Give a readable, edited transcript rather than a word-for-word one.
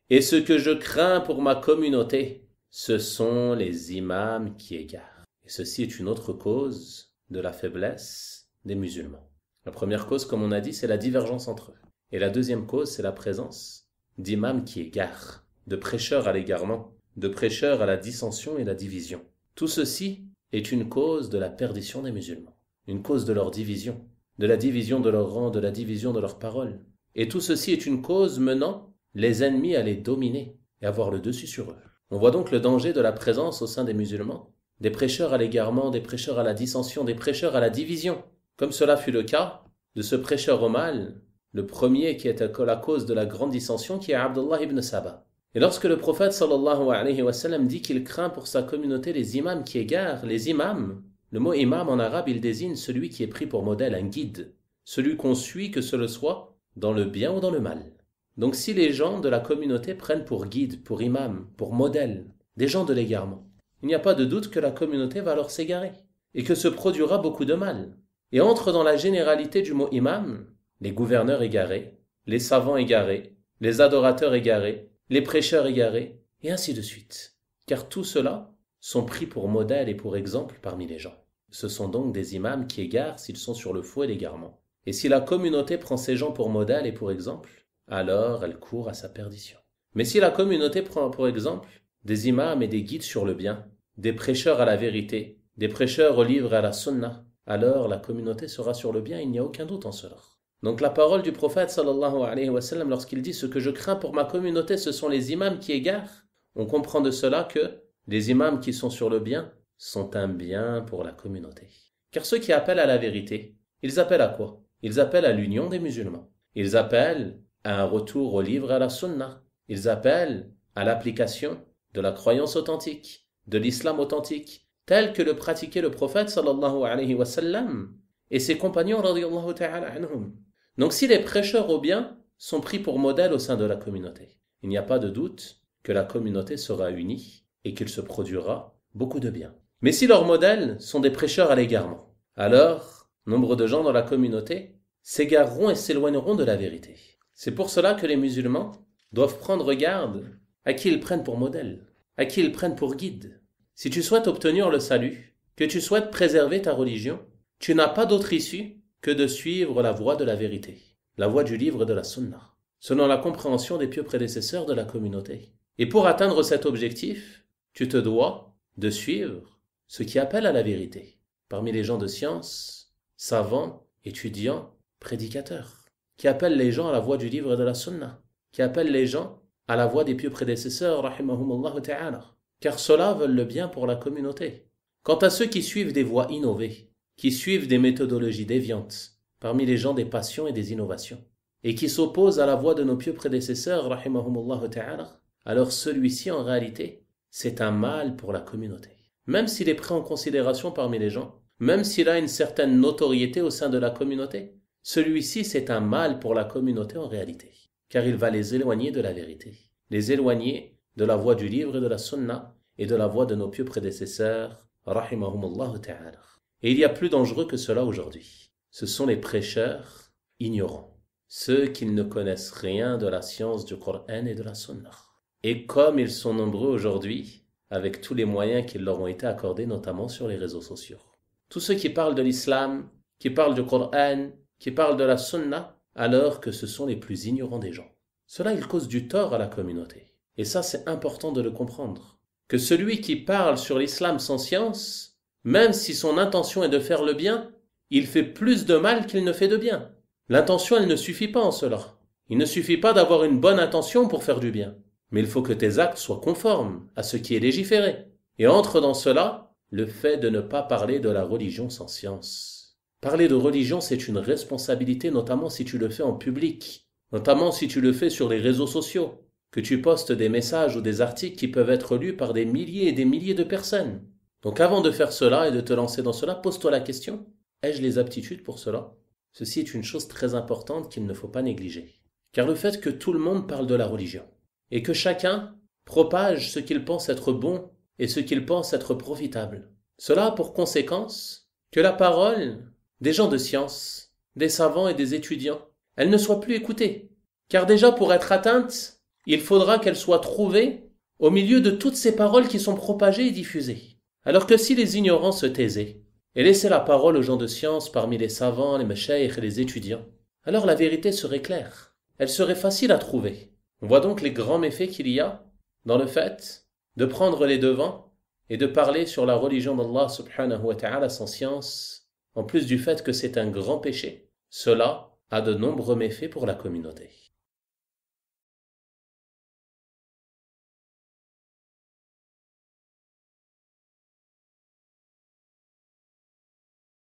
Et ce que je crains pour ma communauté, ce sont les imams qui égarent. Et ceci est une autre cause de la faiblesse des musulmans. La première cause, comme on a dit, c'est la divergence entre eux. Et la deuxième cause, c'est la présence d'imams qui égarent, de prêcheurs à l'égarement, de prêcheurs à la dissension et la division. Tout ceci est une cause de la perdition des musulmans, une cause de leur division, de la division de leur rang, de la division de leurs paroles. Et tout ceci est une cause menant les ennemis à les dominer et avoir le dessus sur eux. On voit donc le danger de la présence au sein des musulmans, des prêcheurs à l'égarement, des prêcheurs à la dissension, des prêcheurs à la division, comme cela fut le cas de ce prêcheur au mal, le premier qui est à la cause de la grande dissension, qui est Abdullah ibn Saba. Et lorsque le prophète sallallahu alayhi wa sallam dit qu'il craint pour sa communauté les imams qui égarent, les imams, le mot imam en arabe, il désigne celui qui est pris pour modèle, un guide, celui qu'on suit que ce le soit dans le bien ou dans le mal. Donc si les gens de la communauté prennent pour guide, pour imam, pour modèle, des gens de l'égarement, il n'y a pas de doute que la communauté va alors s'égarer et que se produira beaucoup de mal. Et entre dans la généralité du mot imam, les gouverneurs égarés, les savants égarés, les adorateurs égarés, les prêcheurs égarés, et ainsi de suite. Car tout cela sont pris pour modèle et pour exemple parmi les gens. Ce sont donc des imams qui égarent s'ils sont sur le faux et l'égarement. Et si la communauté prend ces gens pour modèle et pour exemple, alors elle court à sa perdition. Mais si la communauté prend pour exemple des imams et des guides sur le bien, des prêcheurs à la vérité, des prêcheurs au livre et à la sunna, alors la communauté sera sur le bien, il n'y a aucun doute en cela. Donc la parole du prophète sallallahu alayhi wa sallam, lorsqu'il dit « Ce que je crains pour ma communauté, ce sont les imams qui égarent », on comprend de cela que les imams qui sont sur le bien sont un bien pour la communauté. Car ceux qui appellent à la vérité, ils appellent à quoi? Ils appellent à l'union des musulmans. Ils appellent à un retour au livre et à la sunna. Ils appellent à l'application de la croyance authentique, de l'islam authentique, tel que le pratiquait le prophète sallallahu alayhi wa sallam et ses compagnons radiyallahu ta'ala anhum. Donc si les prêcheurs au bien sont pris pour modèle au sein de la communauté, il n'y a pas de doute que la communauté sera unie et qu'il se produira beaucoup de bien. Mais si leurs modèles sont des prêcheurs à l'égarement, alors nombre de gens dans la communauté s'égareront et s'éloigneront de la vérité. C'est pour cela que les musulmans doivent prendre garde à qui ils prennent pour modèle, à qui ils prennent pour guide. Si tu souhaites obtenir le salut, que tu souhaites préserver ta religion, tu n'as pas d'autre issue que de suivre la voie de la vérité, la voie du livre de la sunna, selon la compréhension des pieux prédécesseurs de la communauté. Et pour atteindre cet objectif, tu te dois de suivre ce qui appelle à la vérité, parmi les gens de science, savants, étudiants, prédicateurs, qui appellent les gens à la voie du livre de la sunna, qui appellent les gens à la voie des pieux prédécesseurs, rahimahumullah ta'ala, car ceux-là veulent le bien pour la communauté. Quant à ceux qui suivent des voies innovées, qui suivent des méthodologies déviantes, parmi les gens des passions et des innovations, et qui s'opposent à la voie de nos pieux prédécesseurs, rahimahumullah ta'ala, alors celui-ci en réalité, c'est un mal pour la communauté. Même s'il est pris en considération parmi les gens, même s'il a une certaine notoriété au sein de la communauté, celui-ci c'est un mal pour la communauté en réalité, car il va les éloigner de la vérité, les éloigner de la voie du livre et de la sunna et de la voie de nos pieux prédécesseurs, rahimahumullah ta'ala. Et il y a plus dangereux que cela aujourd'hui. Ce sont les prêcheurs ignorants, ceux qui ne connaissent rien de la science du Coran et de la sunna. Et comme ils sont nombreux aujourd'hui, avec tous les moyens qui leur ont été accordés, notamment sur les réseaux sociaux. Tous ceux qui parlent de l'islam, qui parlent du Coran, qui parlent de la sunna, alors que ce sont les plus ignorants des gens. Cela, il cause du tort à la communauté. Et ça, c'est important de le comprendre. Que celui qui parle sur l'islam sans science, même si son intention est de faire le bien, il fait plus de mal qu'il ne fait de bien. L'intention, elle ne suffit pas en cela. Il ne suffit pas d'avoir une bonne intention pour faire du bien. Mais il faut que tes actes soient conformes à ce qui est légiféré. Et entre dans cela le fait de ne pas parler de la religion sans science. Parler de religion, c'est une responsabilité, notamment si tu le fais en public, notamment si tu le fais sur les réseaux sociaux, que tu postes des messages ou des articles qui peuvent être lus par des milliers et des milliers de personnes. Donc avant de faire cela et de te lancer dans cela, pose-toi la question, ai-je les aptitudes pour cela? Ceci est une chose très importante qu'il ne faut pas négliger. Car le fait que tout le monde parle de la religion, et que chacun propage ce qu'il pense être bon et ce qu'il pense être profitable, cela a pour conséquence que la parole des gens de science, des savants et des étudiants, elle ne soit plus écoutée. Car déjà pour être atteinte, il faudra qu'elle soit trouvée au milieu de toutes ces paroles qui sont propagées et diffusées. Alors que si les ignorants se taisaient et laissaient la parole aux gens de science parmi les savants, les mashaykh et les étudiants, alors la vérité serait claire. Elle serait facile à trouver. On voit donc les grands méfaits qu'il y a dans le fait de prendre les devants et de parler sur la religion d'Allah subhanahu wa ta'ala sans science, en plus du fait que c'est un grand péché. Cela a de nombreux méfaits pour la communauté.